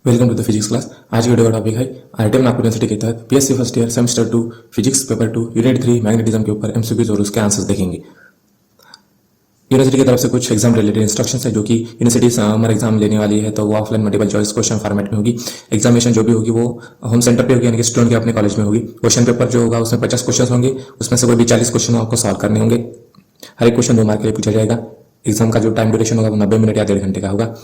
Welcome to the physics class. आज की video का टॉपिक है आईआईटी नागपुर यूनिवर्सिटी के तहत PSC first year semester 2 physics paper 2 unit 3 magnetism के ऊपर एमसीक्यूज और उसके आंसर्स देखेंगे। यूनिवर्सिटी की तरफ से कुछ एग्जाम रिलेटेड इंस्ट्रक्शंस है जो कि यूनिवर्सिटी समर एग्जाम लेने वाली है, तो वो offline multiple choice question format में होगी। एग्जामिनेशन जो भी होगी वो होम सेंटर पे होगी, यानी कि स्टूडेंट के अपने कॉलेज में होगी। क्वेश्चन पेपर जो होगा उसमें 50 क्वेश्चन होंगे, उसमें से कोई भी 40 क्वेश्चन आपको सॉल्व करने होंगे। हर एक क्वेश्चन 2 मार्क के लिए पूछा जाएगा। एग्जाम का जो टाइम ड्यूरेशन होगा वो 90 मिनट या 1.5 घंटे का होगा।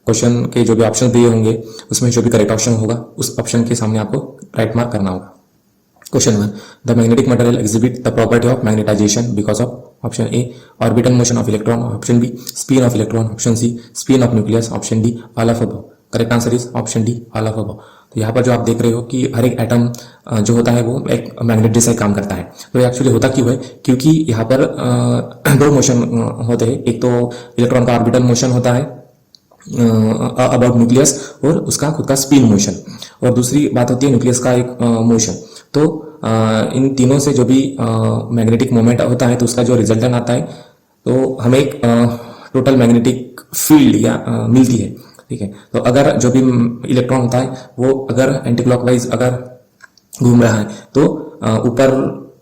क्वेश्चन के जो भी ऑप्शन दिए होंगे उसमें जो भी करेक्ट ऑप्शन होगा उस ऑप्शन के सामने आपको राइट मार्क करना होगा। Question 1, the magnetic material exhibit the property of magnetisation because of option a orbital motion of electron, option b spin of electron, option c spin of nucleus, option D all of above. Correct answer is option D all of above. तो यहाँ पर जो आप देख रहे हो कि हर एक एटम जो होता है वो एक मैग्नेट जैसा ही काम करता है। तो एक्चुअली होता क्यों है, क्योंकि यहाँ पर दो मोशन होते हैं। एक तो इलेक्ट्रॉन का ऑर्बिटल मोशन होता है अबाउट न्यूक्लियस और उसका खुद का स्पिन मोशन, और दूसरी बात होती है न्यूक्लियस का एक मोशन। तो इन तीनों से जो भी मैग्नेटिक मोमेंट होता है तो उसका जो रिजल्टेंट आता है तो हमें एक टोटल मैग्नेटिक फील्ड या मिलती है। ठीक है, तो अगर जो भी इलेक्ट्रॉन होता है वो अगर एंटी क्लॉकवाइज अगर घूम रहा है तो ऊपर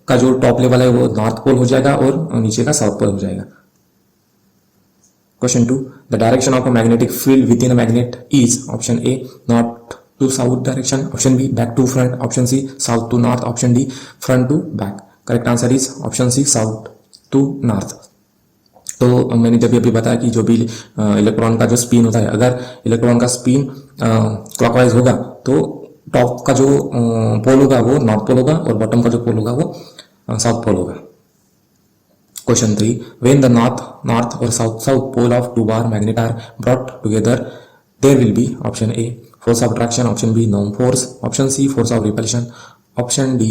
का जो टॉप लेवल है वो नॉर्थ पोल हो जाएगा और नीचे का साउथ पोल हो जाएगा। Question 2, the direction of a magnetic field within a magnet is option A north to south direction, option B back to front, option C south to north, option D front to back. Correct answer is option C south to north. तो मैंने जब अभी बताया कि जो भी electron का जो स्पिन होता है, अगर इलेक्ट्रॉन का स्पिन क्लॉकवाइज होगा तो टॉप का जो पोल होगा वो नॉर्थ पोल होगा और बॉटम का जो पोल होगा वो साउथ पोल होगा। Question 3, when the north or south pole of two bar magnet are brought together, there will be option A force of attraction, option B no force, option C force of repulsion, option D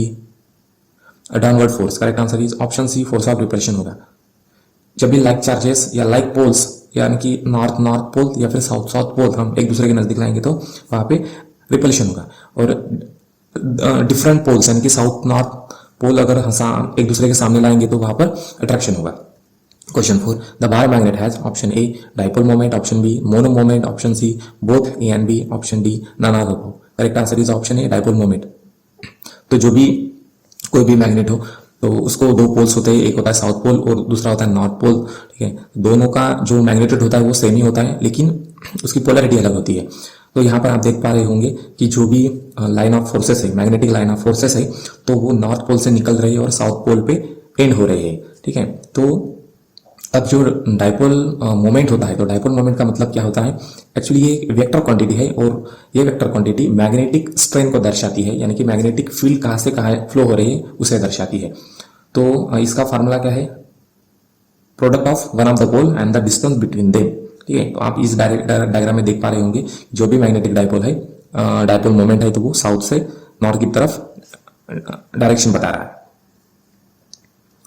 a downward force. Correct answer is option C force of repulsion होगा। जब भी like charges या like poles यानी कि north pole या फिर south pole हम एक दूसरे के नजदीक लाएंगे तो वहां पे रिपल्शन होगा, और डिफरेंट पोल्स यानी कि साउथ नॉर्थ पोल अगर एक दूसरे के सामने लाएंगे तो वहां पर अट्रैक्शन होगा। Question 4, the bar magnet has option a dipole moment, option b mono moment, option c both a and b, option d none of above. Correct answer is option a dipole moment. तो जो भी कोई भी magnet हो तो उसको दो poles होते हैं, एक होता है साउथ पोल और दूसरा होता है नॉर्थ पोल। ठीक है, दोनों का जो मैग्नेट्यूड होता है वो सेम ही होता है लेकिन उसकी पोलैरिटी अलग होती है। तो यहाँ पर आप देख पा रहे होंगे कि जो भी लाइन ऑफ फोर्सेस है, मैग्नेटिक लाइन ऑफ फोर्सेस है, तो वो नॉर्थ पोल से निकल रही है और साउथ पोल पे एंड हो रही है। ठीक है, तो अब जो डाइपोल मोमेंट होता है, तो डाइपोल मोमेंट का मतलब क्या होता है, एक्चुअली ये वेक्टर क्वांटिटी है और ये वेक्टर क्वांटिटी मैग्नेटिक स्ट्रेन को दर्शाती है, यानी कि मैग्नेटिक फील्ड कहाँ से कहाँ फ्लो हो रही है उसे दर्शाती है। तो इसका फार्मूला क्या है, product of one of the pole and the distance between them. ठीक है, तो आप इस डायग्राम में देख पा रहे होंगे जो भी मैग्नेटिक डाइपोल है, डाइपोल मोमेंट है, तो वो साउथ से नॉर्थ की तरफ डायरेक्शन बता रहा है।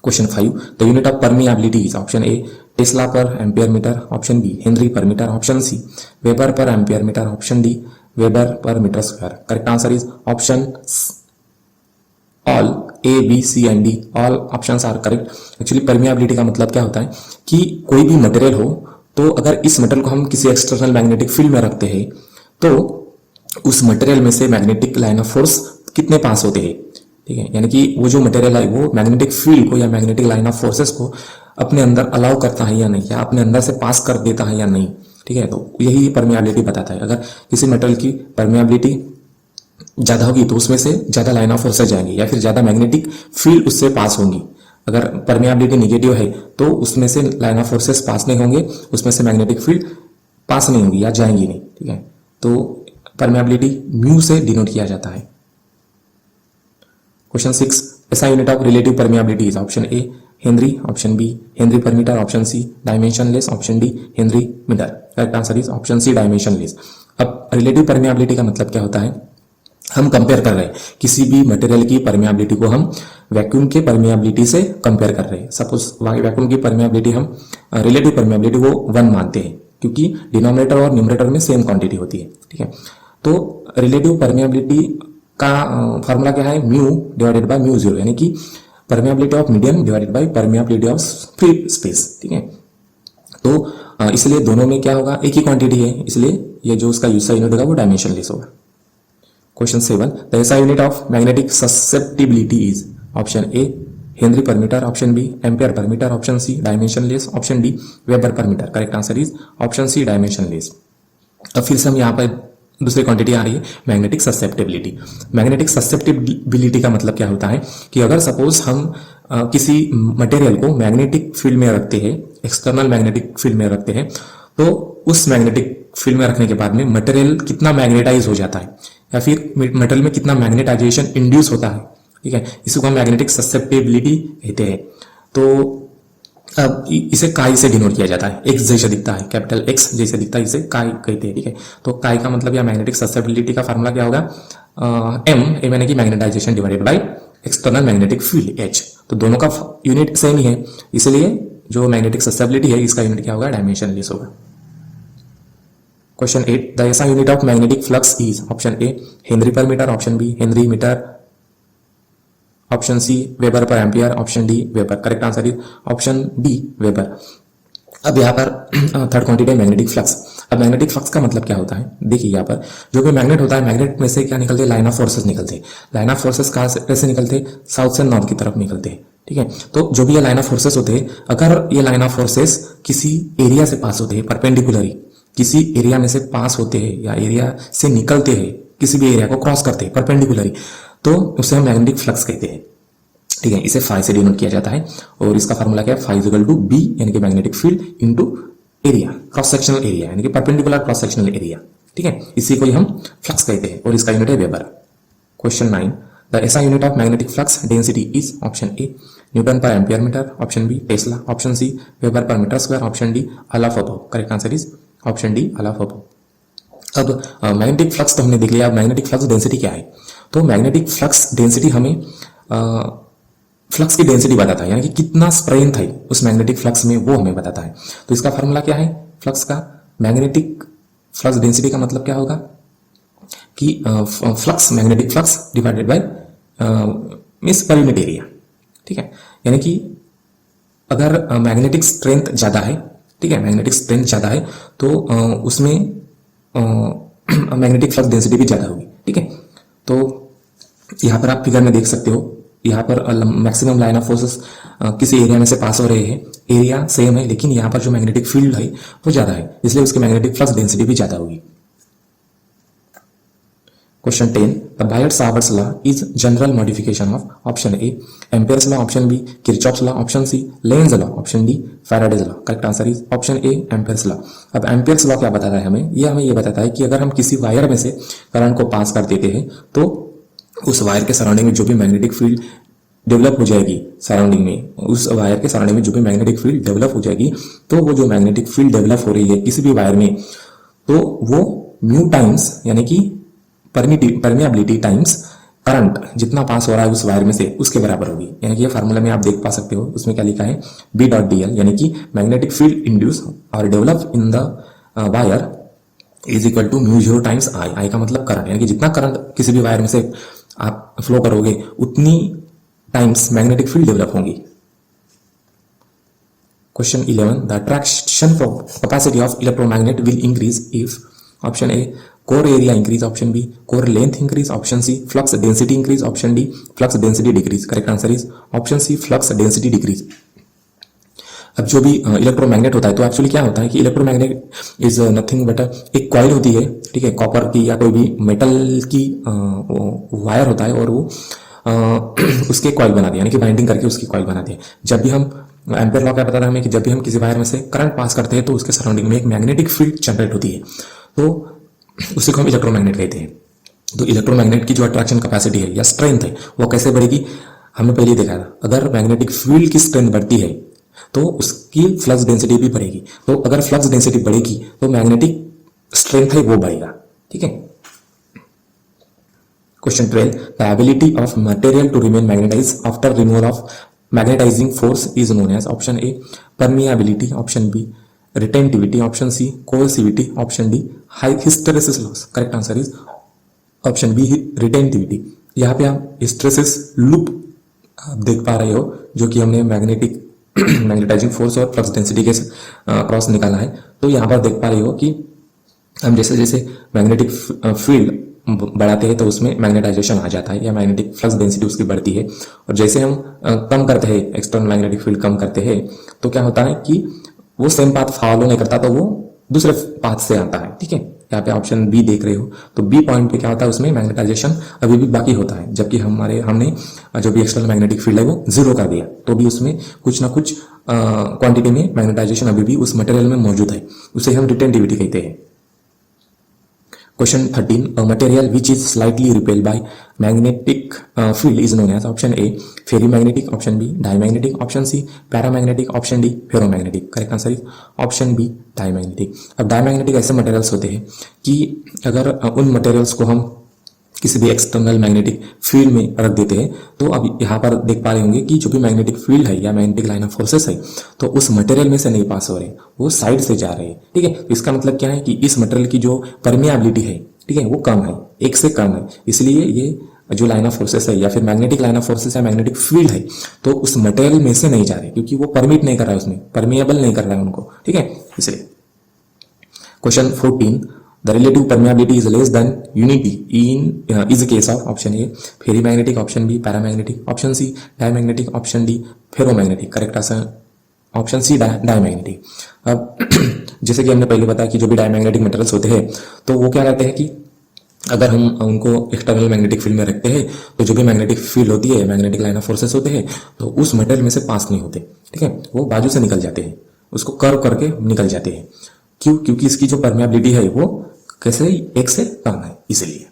Question 5, the unit of permeability is option A tesla per ampere metre, option B henry per metre, option C weber per ampere metre, option D weber per metre square. Correct answer is option all A B C and D, all options are correct. Actually permeability का मतलब क्या होता है कि कोई भी material हो तो अगर इस मटेरियल को हम किसी एक्सटर्नल मैग्नेटिक फील्ड में रखते हैं तो उस मटेरियल में से मैग्नेटिक लाइन ऑफ फोर्स कितने पास होते हैं। ठीक है, यानी कि वो जो मटेरियल है वो मैग्नेटिक फील्ड को या मैग्नेटिक लाइन ऑफ फोर्सेस को अपने अंदर अलाउ करता है या नहीं, या अपने अंदर से पास कर देता है या नहीं। ठीक है, तो यही परमिएबिलिटी बताता है। अगर किसी मटेरियल की परमिएबिलिटी ज्यादा होगी तो उसमें से ज्यादा लाइन ऑफ फोर्सेस जाएंगी या फिर ज्यादा मैग्नेटिक फील्ड उससे पास होंगी। अगर परमिएबिलिटी निगेटिव है तो उसमें से लाइन ऑफ फोर्सेस पास नहीं होंगे, उसमें से मैग्नेटिक फील्ड पास नहीं होगी या जाएंगी नहीं। ठीक है, तो परमिएबिलिटी म्यू से डिनोट किया जाता है। Question 6, SI unit of relative permeability is option A henry, option B henry per metre, option C dimensionless, option D henry metre. Correct answer is option C dimensionless. अब relative permeability का मतलब क्या होता है, हम कंपेयर कर रहे हैं किसी भी मटेरियल की परमिएबिलिटी को हम वैक्यूम के परमिएबिलिटी से कंपेयर कर रहे हैं। सपोज वैक्यूम की परमिएबिलिटी हम रिलेटिव परमिएबिलिटी वो 1 मानते हैं क्योंकि डिनोमिनेटर और न्यूमरेटर में सेम क्वांटिटी होती है। ठीक है, तो रिलेटिव परमिएबिलिटी का फार्मूला क्या है, mu divided by mu zero, यानी कि permeability of medium divided by permeability of free space. ठीक है, तो इसलिए दोनों में क्या होगा, एक ही क्वांटिटी है, इसलिए ये जो उसका यूएसआई यूनिट होगा वो डायमेंशनलेस होगा। Question 7, the SI unit of magnetic susceptibility is option A henry per metre, option b ampere per metre, option C dimensionless, option D weber per metre. Correct answer is option C dimensionless. अब फिर से हम यहाँ पर दूसरी quantity आ रही है magnetic susceptibility. Magnetic susceptibility का मतलब क्या होता है कि अगर सपोज हम किसी मटेरियल को मैग्नेटिक फील्ड में रखते हैं, एक्सटर्नल मैग्नेटिक फील्ड में रखते हैं, तो उस मैग्नेटिक फील्ड में रखने के बाद में मटेरियल कितना मैग्नेटाइज हो जाता है या फिर मटेरियल में कितना मैग्नेटाइजेशन इंड्यूस होता है, ठीक है, इसी को हम मैग्नेटिक ससेप्टिबिलिटी कहते हैं। तो अब इसे काई से डिनोट किया जाता है, एक्स जैसे दिखता है, कैपिटल एक्स जैसे दिखता है, इसे काई कहते हैं, ठीक है। तो काई का मतलब या मैग्नेटिक ससेप्टिबिलिटी का फार्मूला क्या होगा, एम यानी कि magnetisation divided by external magnetic field H. तो दोनों का यूनिट सेम ही है, इसलिए जो मैग्नेटिक ससेप्टिबिलिटी है इसका यूनिट क्या होगा, डायमेंशनलेस होगा। Question 8, the SI unit of magnetic flux is option A henry per metre, option B henry metre, option C weber per ampere, option D weber. Correct answer is option D weber. अब यहाँ पर third quantity है magnetic flux. अब magnetic flux का मतलब क्या होता है, देखिए यहाँ पर जो भी मैग्नेट होता है, मैग्नेट में से क्या निकलते हैं, लाइन ऑफ फोर्सेस निकलते हैं। लाइन ऑफ फोर्सेस कहाँ से कैसे निकलते हैं, साउथ से नॉर्थ की तरफ निकलते हैं, ठीक है। तो जो भी ये लाइन ऑफ फोर्सेस होते हैं, अगर ये लाइन ऑफ फोर्सेस किसी एरिया से पास होते हैं, परपेंडिकुलरी किसी एरिया में से पास होते हैं या एरिया से निकलते हैं, किसी भी एरिया को क्रॉस करते हैं परपेंडिकुलरी, तो उसे हम मैग्नेटिक फ्लक्स कहते हैं, ठीक है। इसे फाई से डिनोट किया जाता है और इसका फार्मूला क्या है, फाई इक्वल टू बी यानी कि magnetic field into area, cross sectional area यानी कि परपेंडिकुलर क्रॉस सेक्शनल एरिया, ठीक है। इसी को ही हम फ्लक्स कहते हैं और इसका यूनिट है weber. Question 9, the SI unit of magnetic flux density is option A newton per ampere metre, option B tesla, option C weber per metre square, option D all of above. Correct answer is option D all of above. अब magnetic flux तो हमने देख लिया, अब magnetic flux density क्या है। तो magnetic flux density हमें फ्लक्स की डेंसिटी बताता है, यानी कि कितना स्ट्रेंथ है उस मैग्नेटिक फ्लक्स में, वो हमें बताता है। तो इसका फार्मूला क्या है फ्लक्स का, मैग्नेटिक फ्लक्स डेंसिटी का मतलब क्या होगा कि flux magnetic flux divided by means per unit area, ठीक है। यानी कि अगर मैग्नेटिक स्ट्रेंथ ज्यादा है, ठीक है, मैग्नेटिक स्ट्रेंथ ज्यादा है तो उसमें मैग्नेटिक फ्लक्स डेंसिटी भी ज्यादा होगी, ठीक है। तो यहाँ पर आप फिगर में देख सकते हो, यहाँ पर मैक्सिमम लाइन ऑफ फोर्सेस किसी एरिया में से पास हो रहे हैं, एरिया सेम है लेकिन यहाँ पर जो मैग्नेटिक फील्ड है वो ज्यादा है, इसलिए उसकी मैग्नेटिक फ्लक्स डेंसिटी भी ज्यादा होगी। Question 10, the Biot Savart's law is general modification of option A Ampere's law, option B Kirchhoff's law, option C Lenz law, option D Faraday's law. Correct answer is option A Ampere's law. अब Ampere's law क्या बताता है हमें, हमें ये बताता है कि अगर हम किसी वायर में से करंट को पास कर देते हैं तो उस वायर के सराउंडिंग में जो भी मैग्नेटिक फील्ड डेवलप हो जाएगी, सराउंडिंग में उस वायर के सराउंडिंग में जो भी मैग्नेटिक फील्ड डेवलप हो जाएगी, तो वो जो मैग्नेटिक फील्ड डेवलप हो रही है किसी भी वायर में, तो वो म्यू टाइम्स यानी कि परमिएबिलिटी टाइम्स करंट जितना पास हो रहा है उस वायर में से उसके बराबर होगी। यानी कि ये फार्मूला में आप देख पा सकते हो, उसमें क्या लिखा है, बी डॉट डी एल यानी कि मैग्नेटिक फील्ड इंड्यूस और develop in the wire is equal to mu zero times I. I का मतलब करंट, यानी कि जितना करंट किसी भी वायर में से आप फ्लो करोगे उतनी टाइम्स मैग्नेटिक फील्ड डेवलप होंगी। Question 11, the attraction capacity of electromagnet will increase if option a core area increase, option b core length increase, option c flux density increase, option d flux density decrease. Correct answer is option c flux density decrease. अब जो भी electromagnet होता है तो actually क्या होता है कि इलेक्ट्रोमैग्नेट इज नथिंग बट एक कॉइल होती है, ठीक है, कॉपर की या कोई भी मेटल की वायर होता है और वो उसके कॉइल बनाती है, यानी कि बाइंडिंग करके उसकी कॉइल बनाती है। जब भी हम एम्पियर लॉ क्या बताता है हमें कि जब भी हम किसी वायर में से करंट पास करते हैं तो उसके सराउंडिंग में एक मैग्नेटिक फील्ड जनरेट होती है, तो उसी को हम इलेक्ट्रोमैग्नेट कहते हैं। तो इलेक्ट्रोमैग्नेट की जो अट्रैक्शन कैपेसिटी है या स्ट्रेंथ है वो कैसे बढ़ेगी, हमने पहले देखा था, अगर मैग्नेटिक फील्ड की स्ट्रेंथ बढ़ती है तो उसकी फ्लक्स डेंसिटी भी बढ़ेगी। तो अगर फ्लक्स डेंसिटी बढ़ेगी तो मैग्नेटिक स्ट्रेंथ है वो बढ़ेगा, ठीक है। Question 12, the ability of material to remain magnetise after removal of magnetising force is known as, option A permeability, option B retentivity, option C coercivity, option D hysteresis loss. Correct answer is option B retentivity. यहाँ पे आप hysteresis loop आप देख पा रहे हो जो कि हमने मैग्नेटिक मैग्नेटाइजिंग फोर्स और फ्लक्स डेंसिटी के क्रॉस निकाला है। तो यहाँ पर देख पा रही हो कि हम जैसे जैसे मैग्नेटिक फील्ड बढ़ाते हैं तो उसमें मैग्नेटाइजेशन आ जाता है या मैग्नेटिक फ्लक्स डेंसिटी उसकी बढ़ती है। और जैसे हम कम करते हैं, एक्सटर्नल मैग्नेटिक फील्ड कम करते हैं, तो क्या होता है कि वो सेम पाथ फॉलो नहीं करता, तो वो दूसरे पाथ से आता है। ठीक है, यहाँ पे ऑप्शन बी देख रहे हो, तो बी पॉइंट पे क्या होता है, उसमें मैग्नेटाइजेशन अभी भी बाकी होता है, जबकि हमने जो भी एक्सटर्नल मैग्नेटिक फील्ड है वो जीरो कर दिया, तो भी उसमें कुछ ना कुछ क्वांटिटी में मैग्नेटाइजेशन अभी भी उस मटेरियल में मौजूद है, उसे हम रिटेंटिविटी कहते हैं। Question 13. A material which is slightly repelled by magnetic field is known as option A ferromagnetic, option B diamagnetic, option C paramagnetic, option D ferromagnetic. Correct answer is option B diamagnetic. अब diamagnetic ऐसे materials होते हैं कि अगर उन materials को हम किसी भी एक्सटर्नल मैग्नेटिक फील्ड में रख देते हैं, तो अब यहाँ पर देख पा रहे होंगे कि जो भी मैग्नेटिक फील्ड है या मैग्नेटिक लाइन ऑफ फोर्सेस है, तो उस मटेरियल में से नहीं पास हो रहे, वो साइड से जा रहे हैं। ठीक है, तो इसका मतलब क्या है कि इस मटेरियल की जो परमिएबिलिटी है, ठीक है, वो कम है, एक से कम है, इसलिए ये जो लाइन ऑफ फोर्सेस है या फिर मैग्नेटिक लाइन ऑफ फोर्सेस या मैग्नेटिक फील्ड है, तो उस मटेरियल में से नहीं जा रहे, क्योंकि वो परमिट नहीं कर रहा है, उसमें परमिएबल नहीं कर रहा है उनको। ठीक है, इसलिए question 14. The relative permeability is less than unity is the case of option A ferromagnetic, option B paramagnetic, option C diamagnetic, option D ferromagnetic. Correct answer option c diamagnetic. अब जैसे कि हमने पहले बताया कि जो भी डायमैग्नेटिक मटेरियल्स होते हैं, तो वो क्या कहते हैं कि अगर हम उनको एक्सटर्नल मैग्नेटिक फील्ड में रखते हैं, तो जो भी मैग्नेटिक फील्ड होती है, मैग्नेटिक लाइन ऑफ फोर्सेस होते हैं, तो उस मटेरियल में से पास नहीं होते। ठीक है, वो बाजू से निकल जाते हैं, उसको कर्व करके निकल जाते हैं। क्यों? क्योंकि इसकी जो परमेबिलिटी है वो कैसे एक से कम है, इसलिए।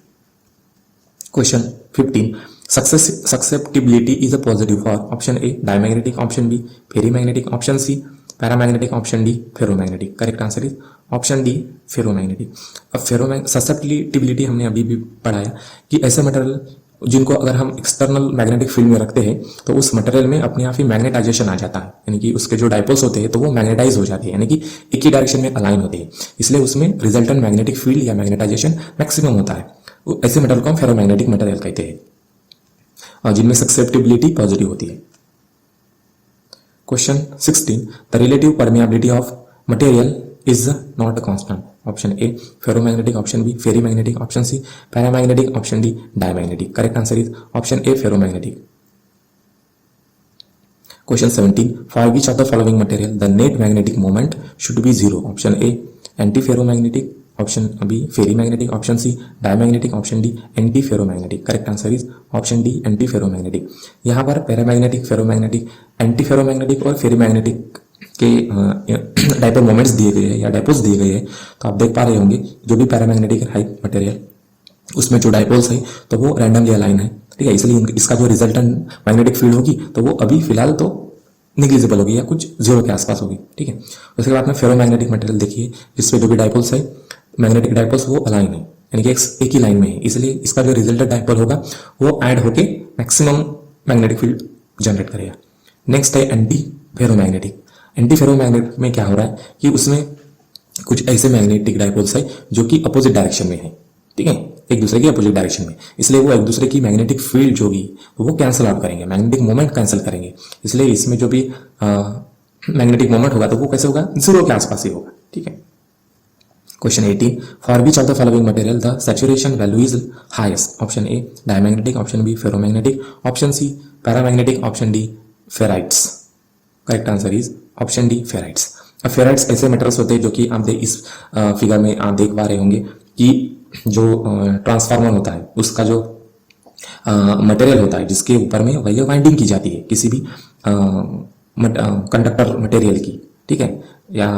Question 15. Susceptibility is a positive for option A diamagnetic, option B ferrimagnetic, option C paramagnetic, option D ferromagnetic. Correct answer is option D ferromagnetic. अब ससेप्टिबिलिटी हमने अभी भी पढ़ाया कि ऐसे मटेरियल जिनको अगर हम एक्सटर्नल मैग्नेटिक फील्ड में रखते हैं, तो उस मटेरियल में अपने आप ही मैग्नेटाइजेशन आ जाता है, यानी कि उसके जो डाइपोल्स होते हैं तो वो मैग्नेटाइज हो जाते हैं, यानी कि एक ही डायरेक्शन में अलाइन होते हैं, इसलिए उसमें रिजल्टेंट मैग्नेटिक फील्ड या मैग्नेटाइजेशन मैक्सिमम होता है। ऐसे मटेरियल को हम फेरोमैग्नेटिक मटेरियल कहते हैं, और जिनमें ससेप्टिबिलिटी पॉजिटिव होती है। Question 16. The relative permeability of material is not a constant. Option A ferromagnetic, option B ferrimagnetic, option C paramagnetic, option D diamagnetic. Correct answer is option A ferromagnetic. Question 17. For which of the following material the net magnetic moment should be zero? Option A antiferromagnetic, option B ferrimagnetic, option C diamagnetic, option D antiferromagnetic. Correct answer is option D antiferromagnetic. यहाँ पर paramagnetic, ferromagnetic, antiferromagnetic और फेरीमैग्नेटिक के dipole moments दिए गए हैं या dipoles दिए गए हैं। तो आप देख पा रहे होंगे जो भी पैरामैग्नेटिक है मटेरियल, उसमें जो डाइपोल्स है तो वो रैंडमली अलाइन है। ठीक है, इसलिए इसका जो रिजल्टेंट मैग्नेटिक फील्ड होगी तो वो अभी फिलहाल तो निग्लिजिबल होगी या कुछ जीरो के आसपास होगी। ठीक है, उसके बाद में फेरोमैग्नेटिक मटेरियल देखिए, जिसमें जो भी डाइपोल्स है मैग्नेटिक डाइपोल्स वो अलाइन है, यानी कि एक ही लाइन में है, इसलिए इसका जो रिजल्टेंट डाइपोल होगा वो ऐड होके मैक्सिमम मैग्नेटिक फील्ड जनरेट करेगा। नेक्स्ट है एंटी फेरोमैग्नेटिक। एंटी फेरोमैग्नेटिक में क्या हो रहा है कि उसमें कुछ ऐसे मैग्नेटिक डाइपोल्स है जो कि अपोजिट डायरेक्शन में है। ठीक है, एक दूसरे की अपोजिट डायरेक्शन में, इसलिए वो एक दूसरे की मैग्नेटिक फील्ड जो भी वो कैंसिल आउट करेंगे, मैग्नेटिक मोमेंट कैंसिल करेंगे, इसलिए इसमें जो भी मैग्नेटिक मोमेंट होगा तो वो कैसे होगा, जीरो के आसपास ही होगा। ठीक है। Question 18. For which of the following material the saturation value is highest? Option A diamagnetic, option b ferromagnetic, option C paramagnetic, option d ferrites. Correct answer is option d ferrites. अब ferrites ऐसे metals होते हैं जो कि आप इस figure में आप देख पा रहे होंगे कि जो ट्रांसफार्मर होता है उसका जो मटेरियल होता है जिसके ऊपर में वही वाइंडिंग की जाती है किसी भी कंडक्टर मटेरियल की, ठीक है, या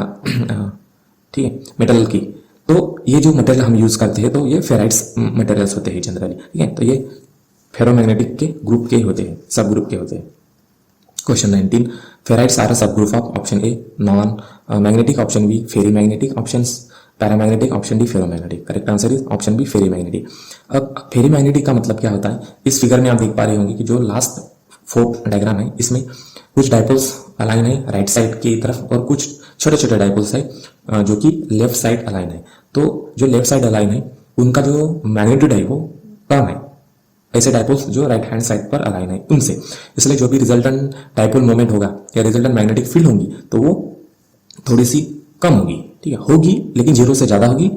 ठीक है मेटल की, तो ये जो मटेरियल हम यूज करते हैं तो ये फेराइट्स मटेरियल्स होते हैं जनरली। ठीक है, तो ये फेरोमैग्नेटिक के ग्रुप के होते हैं, सब ग्रुप के होते हैं। Question 19. Ferrites are a sub group of option a non magnetic, option b ferrimagnetic, option paramagnetic, option D ferromagnetic. Correct answer is option b ferrimagnetic. अब फेरी मैग्नेटिक का मतलब क्या होता है, इस फिगर में आप देख पा रहे होंगे कि जो लास्ट 4 डायग्राम है इसमें कुछ डाइपोल्स अलाइन है राइट साइड की तरफ और कुछ छोटे छोटे डाइपोल्स है जो कि लेफ्ट साइड अलाइन है। तो जो लेफ्ट साइड अलाइन है उनका जो मैग्नीट्यूड है वो कम है, ऐसे डायपोल्स जो राइट हैंड साइड पर अलाइन है उनसे। इसलिए जो भी रिजल्टेंट डायपोल मोमेंट होगा या रिजल्टेंट मैग्नेटिक फील्ड होंगी तो वो थोड़ी सी कम होगी, ठीक है, होगी लेकिन जीरो से ज़्यादा होगी,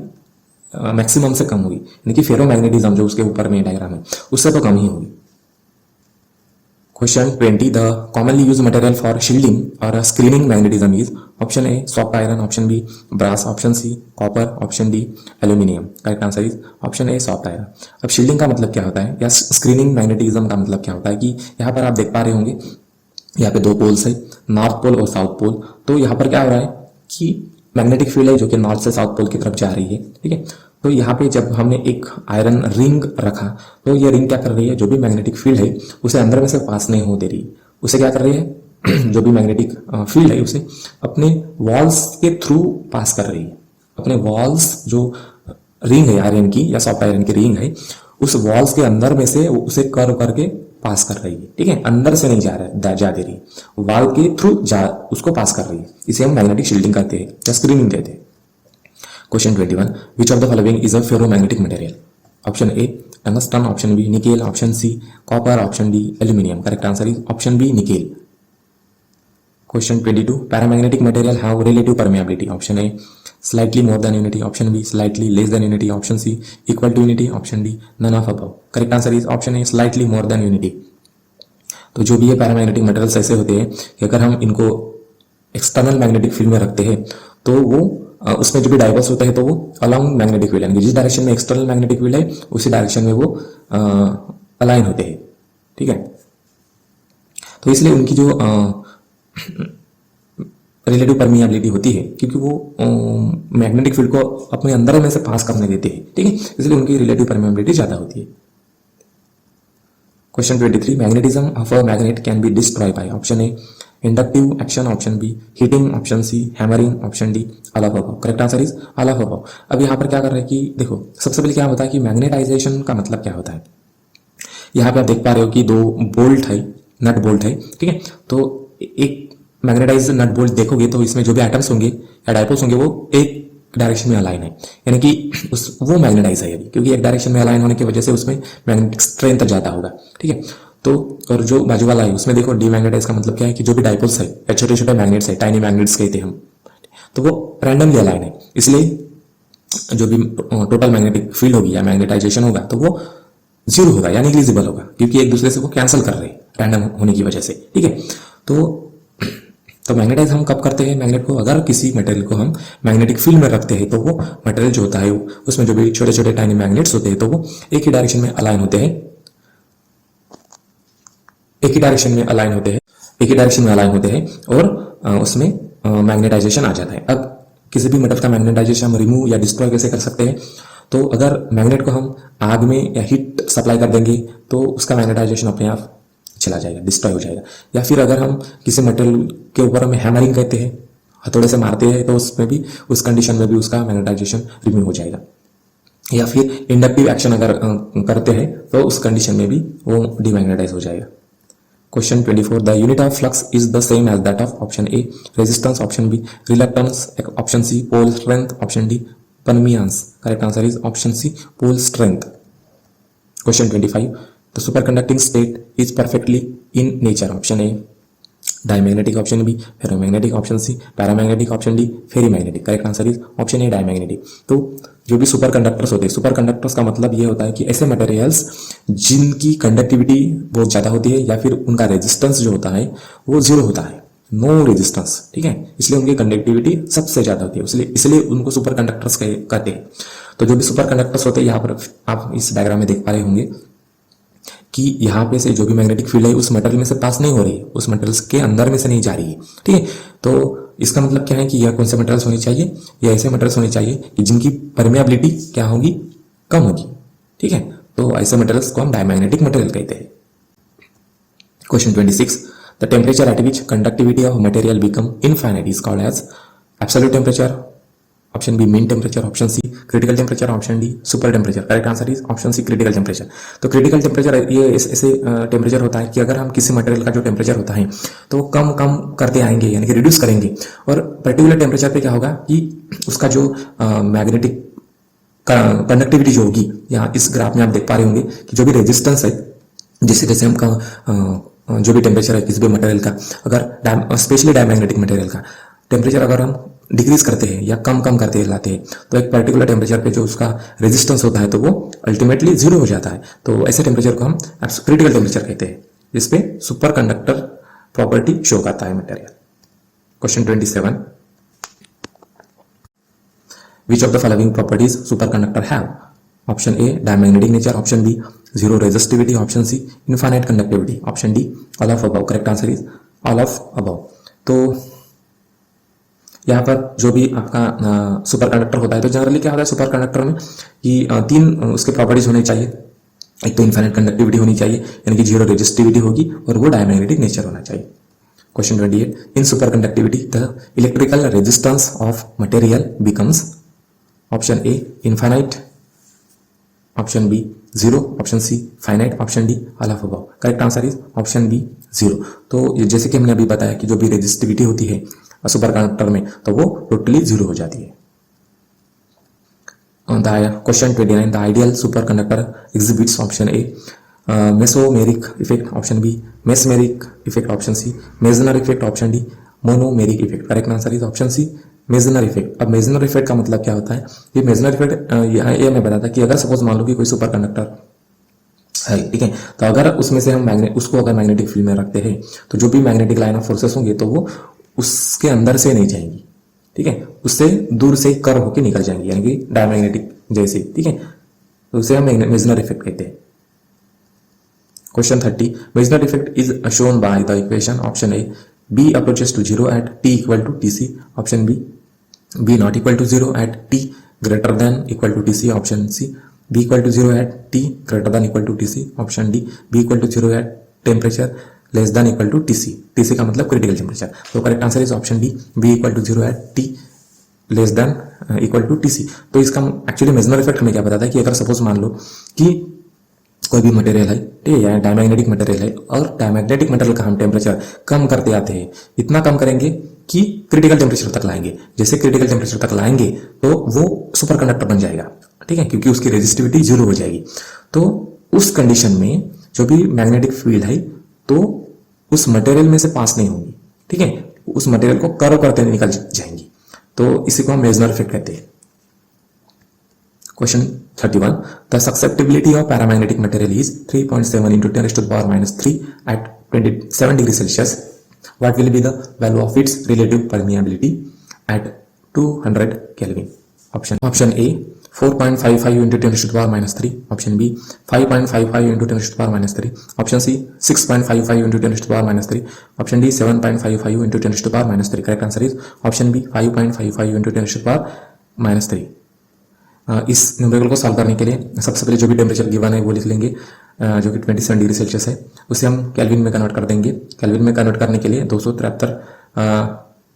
मैक्सिमम से कम होगी, यानी कि फेरोमैग्नेटिज्म जो उसके ऊपर में डायग्राम है उससे तो कम ही होगी। Question 20. The commonly used material for shielding or screening magnetism is option A soft iron, option B brass, option C copper, option D aluminium. Correct answer is option A soft iron. अब shielding का मतलब क्या होता है या screening magnetism का मतलब क्या होता है कि यहाँ पर आप देख पा रहे होंगे यहाँ पे दो पोल्स है, नॉर्थ पोल और साउथ पोल। तो यहाँ पर क्या हो रहा है कि मैग्नेटिक फील्ड है जो कि नॉर्थ से साउथ पोल की तरफ जा रही है, ठीक है। तो यहाँ पे जब हमने एक आयरन रिंग रखा तो ये रिंग क्या कर रही है, जो भी मैग्नेटिक फील्ड है उसे अंदर में से पास नहीं हो दे रही, उसे क्या कर रही है जो भी मैग्नेटिक फील्ड है उसे अपने वॉल्स के थ्रू पास कर रही है। अपने वॉल्स जो रिंग है आयरन की या सॉफ्ट आयरन की रिंग है उस वॉल्स के अंदर में से उसे कर्व करके पास कर रही है, ठीक है, अंदर से नहीं जा दे रही, वॉल के थ्रू उसको पास कर रही है। इसे हम मैग्नेटिक शील्डिंग कहते हैं या स्क्रीनिंग कहते हैं। Question 21. Which of the following is a ferromagnetic material? Option A tungsten, option B nickel, option C copper, option D aluminium. Correct answer is option B nickel. Question 22. Paramagnetic material have relative permeability. Option A slightly more than unity, option B slightly less than unity, option C equal to unity, option D none of above. Correct answer is option A slightly more than unity. तो जो भी ये paramagnetic materials ऐसे होते हैं कि अगर हम इनको एक्सटर्नल मैग्नेटिक फील्ड में रखते हैं तो वो उसमें जो भी डाइवर्स होता है तो वो अलॉन्ग मैग्नेटिक फील्ड यानी जिस डायरेक्शन में एक्सटर्नल मैग्नेटिक फील्ड है उसी डायरेक्शन में वो अलाइन होते हैं, ठीक है। तो इसलिए उनकी जो रिलेटिव परमिएबिलिटी होती है क्योंकि वो मैग्नेटिक फील्ड को अपने अंदर में से पास करने देते हैं, ठीक है, इसलिए उनकी रिलेटिव परमिएबिलिटी ज़्यादा होती है। Question 23. Magnetism of a magnet can be destroyed by option A inductive action, option B heating, option C hammering, option D all of above. Correct answer is all of above. अब यहाँ पर क्या कर रहे हैं कि देखो सबसे पहले क्या होता है कि मैग्नेटाइजेशन का मतलब क्या होता है। यहाँ पे आप देख पा रहे हो कि दो बोल्ट है, नट बोल्ट है, ठीक है। तो एक मैग्नेटाइज नट बोल्ट देखोगे तो इसमें जो भी एटम्स होंगे या डायपोल्स होंगे वो एक डायरेक्शन में अलाइन है, यानी कि वो मैग्नेटाइज है अभी क्योंकि एक डायरेक्शन में अलाइन होने की वजह से उसमें मैग्नेटिक स्ट्रेंथ ज़्यादा होगा, ठीक है। तो और जो बाजू वाला है उसमें देखो डीमैग्नेटाइज का मतलब क्या है कि जो भी डायपोल्स है या छोटे छोटे मैग्नेट्स है, टाइनी मैग्नेट्स कहते हैं हम, तो वो रैंडमली अलाइन है, इसलिए जो भी टोटल मैग्नेटिक फील्ड होगी या मैग्नेटाइजेशन होगा तो वो जीरो होगा या निग्लिजिबल होगा क्योंकि एक दूसरे से वो कैंसिल कर रहे हैं रैंडम होने की वजह से, ठीक है। तो मैग्नेटाइज हम कब करते हैं मैग्नेट को, अगर किसी मटेरियल को हम मैग्नेटिक फील्ड में रखते हैं तो वो मटेरियल जो होता है उसमें जो भी छोटे छोटे टाइनी मैग्नेट्स होते हैं तो वो एक ही डायरेक्शन में अलाइन होते हैं, एक ही डायरेक्शन में अलाइन होते हैं और उसमें मैग्नेटाइजेशन आ जाता है। अब किसी भी मेटल का मैग्नेटाइजेशन हम रिमूव या डिस्ट्रॉय कैसे कर सकते हैं, तो अगर मैग्नेट को हम आग में या हीट सप्लाई कर देंगे तो उसका मैग्नेटाइजेशन अपने आप चला जाएगा, डिस्ट्रॉय हो जाएगा। या फिर अगर हम किसी मटेरियल के ऊपर हमें हैमरिंग कहते हैं, हथौड़े से मारते हैं तो उसमें भी उस कंडीशन में भी उसका मैग्नेटाइजेशन रिमूव हो जाएगा। या फिर इंडक्टिव एक्शन अगर करते हैं तो उस कंडीशन में भी वो डीमैग्नेटाइज हो जाएगा। Question 24. The unit of flux is the same as that of option A resistance, option B reluctance, option C pole strength, option D permeance. Correct answer is option C pole strength. Question 25. The superconducting state is perfectly in nature. Option A diamagnetic, option B ferromagnetic, option C paramagnetic, option D ferrimagnetic. Correct answer is option A diamagnetic. तो जो भी super conductors होते हैं, super conductors का मतलब ये होता है कि ऐसे मटेरियल्स जिनकी कंडक्टिविटी बहुत ज़्यादा होती है या फिर उनका रेजिस्टेंस जो होता है वो जीरो होता है, नो रेजिस्टेंस, ठीक है, इसलिए उनकी कंडक्टिविटी सबसे ज़्यादा होती है, इसलिए उनको सुपर कंडक्टर्स कहते हैं। तो जो भी सुपर कंडक्टर्स होते हैं यहाँ पर आप इस डायग्राम में देख पा रहे होंगे कि यहाँ पे से जो भी मैग्नेटिक फील्ड है उस मटेरियल में से पास नहीं हो रही है, उस मटेरियल के अंदर में से नहीं जा रही है, ठीक है। तो इसका मतलब क्या है कि यह कौन से मटेरियल्स होने चाहिए, या ऐसे मटेरियल्स होने चाहिए कि जिनकी परमेबिलिटी क्या होगी, कम होगी, ठीक है। तो ऐसे मटेरियल्स को हम डायमैग्नेटिक मटेरियल कहते हैं। Question 26. The temperature at which conductivity of material become infinite is called as absolute temperature, option b mean temperature, option c critical temperature, option d super temperature. Correct answer is option c critical temperature. तो critical temperature ये ऐसे temperature होता है कि अगर हम किसी material का जो टेम्परेचर होता है तो कम कम करते आएंगे यानी कि रिड्यूस करेंगे, और पर्टिकुलर टेम्परेचर पे क्या होगा कि उसका जो मैग्नेटिक कंडक्टिविटी जो होगी, यहाँ इस ग्राफ में आप देख पा रहे होंगे कि जो भी रेजिस्टेंस है, जैसे जैसे हम जो भी टेम्परेचर है किसी भी मटेरियल का, अगर स्पेशली डायमैग्नेटिक मटेरियल का टेम्परेचर अगर हम डिक्रीज करते हैं या कम कम करते लाते हैं तो एक पर्टिकुलर टेम्परेचर पे जो उसका रेजिस्टेंस होता है तो वो अल्टीमेटली जीरो हो जाता है। तो ऐसे टेम्परेचर को हम क्रिटिकल टेम्परेचर कहते हैं, जिसपे सुपर कंडक्टर प्रॉपर्टी शो करता है material. Question 27, which of the following properties superconductor have? Option A diamagnetic nature, option b zero resistivity, option c infinite conductivity, option D all of above. Correct answer is all of above. तो यहाँ पर जो भी आपका super conductor होता है तो generally क्या होता है सुपर कंडक्टर में कि तीन उसके प्रॉपर्टीज होने चाहिए। एक तो इनफाइनाइट कंडक्टिविटी होनी चाहिए, यानी कि जीरो रेजिस्टिविटी होगी, और वो डायमैग्नेटिक नेचर होना चाहिए। Question 28, in superconductivity the electrical resistance of material becomes? Option a infinite, option b zero, option c finite, option D all of above. Correct answer is option b zero. तो जैसे कि हमने अभी बताया कि जो भी रेजिस्टिविटी होती है सुपर कंडक्टर में तो वो टोटली जीरो हो जाती है। Question 29, the ideal super conductor exhibits? Option A mesomeric effect, option B mesmeric effect, option C Meissner effect, option D monomeric effect. Correct answer is option C Meissner effect. अब Meissner effect का मतलब क्या होता है? ये मेजनर effect ये मैं बताता कि अगर सपोज मान लो कि कोई सुपर कंडक्टर है, ठीक है, तो अगर उसमें से हम उसको अगर मैग्नेटिक फील्ड में रखते हैं तो जो भी मैग्नेटिक लाइन ऑफ फोर्सेस होंगे तो वो उसके अंदर से नहीं जाएंगी, ठीक है, उससे दूर से कर्व होकर निकल जाएंगी, यानी कि डायमैग्नेटिक जैसे, ठीक है, तो उसे हम मेजनर इफेक्ट कहते हैं। Question 30, Meissner effect is shown by the equation? Option A B approaches to zero at T equal to T C, option B not equal to zero at T greater than equal to T C, option C B equal to zero at T greater than equal to T C, option D B equal to zero at temperature less than equal to TC. TC का मतलब critical temperature. तो correct answer is option D B equal to zero at T less than equal to TC. तो इसका actually मेजनर effect हमें क्या बताता है कि अगर सपोज मान लो कि कोई भी मटेरियल है, ठीक है, या डायमैग्नेटिक मटेरियल है, और डायमैग्नेटिक मटेरियल का हम टेम्परेचर कम करते आते हैं, इतना कम करेंगे कि क्रिटिकल टेम्परेचर तक लाएंगे। जैसे क्रिटिकल टेम्परेचर तक लाएंगे तो वो सुपर कंडक्टर बन जाएगा, ठीक है, क्योंकि उसकी रेजिस्टिविटी जीरो हो जाएगी। तो उस कंडीशन में जो भी मैग्नेटिक फील्ड है तो उस मटेरियल में से पास नहीं होंगी, ठीक है, उस मटेरियल को कर्व करते निकल जाएंगी। तो इसी को हम मेजनर इफेक्ट कहते हैं। Question 31, the susceptibility of paramagnetic material is 3.7 into 10 to the power minus 3 at 27 degrees Celsius. What will be the value of its relative permeability at 200 Kelvin? Option A 4.55 into 10 to the power minus 3, option B 5.55 into 10 to the power minus 3, option C 6.55 into 10 to the power minus 3, option D 7.55 into 10 to the power minus 3. Correct answer is option B 5.55 into 10 to the power minus 3. इस numerical को solve करने के लिए सबसे पहले जो भी temperature given है वो लिख लेंगे, जो कि 27 डिग्री सेल्सियस है, उसे हम केल्विन में कन्वर्ट कर देंगे। केल्विन में कन्वर्ट करने के लिए 273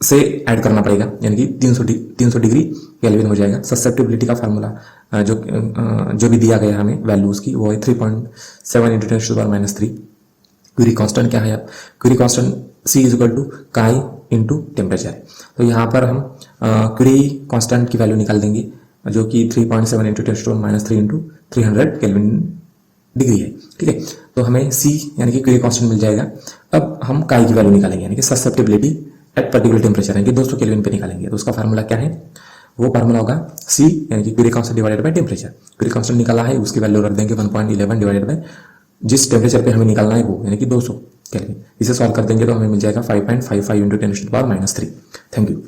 से ऐड करना पड़ेगा, यानी कि 300 डिग्री केल्विन हो जाएगा। ससेप्टिबिलिटी का फार्मूला जो भी दिया गया हमें वैल्यू उसकी वो है 3.7 into 10 to the power minus 3। Curie constant क्या है? Curie constant C is equal to chi into temperature. तो यहाँ पर हम क्यूरी कांस्टेंट की वैल्यू निकाल देंगे, जो कि 3.7 into 10 to the power minus 3 into 300 kelvin degree है, ठीक है। तो हमें C यानी कि क्यूरी कांस्टेंट मिल जाएगा। अब हम काई की वैल्यू निकालेंगे, यानी कि ससेप्टिबिलिटी एट पर्टिकुलर टेम्परेचर, यानी कि 200 केल्विन पे निकालेंगे। तो उसका फार्मूला क्या है? वो फार्मूला होगा C यानी कि Curie constant divided by temperature. Curie constant निकाला है, उसकी वैल्यू रख देंगे 1.11 डिवाइडेड बाय जिस टेम्परेचर पे हमें निकालना है वो, यानी कि 200 केल्विन। इसे सॉल्व कर देंगे तो हमें मिल जाएगा 5.55 into 10 to the power minus 3। Thank you.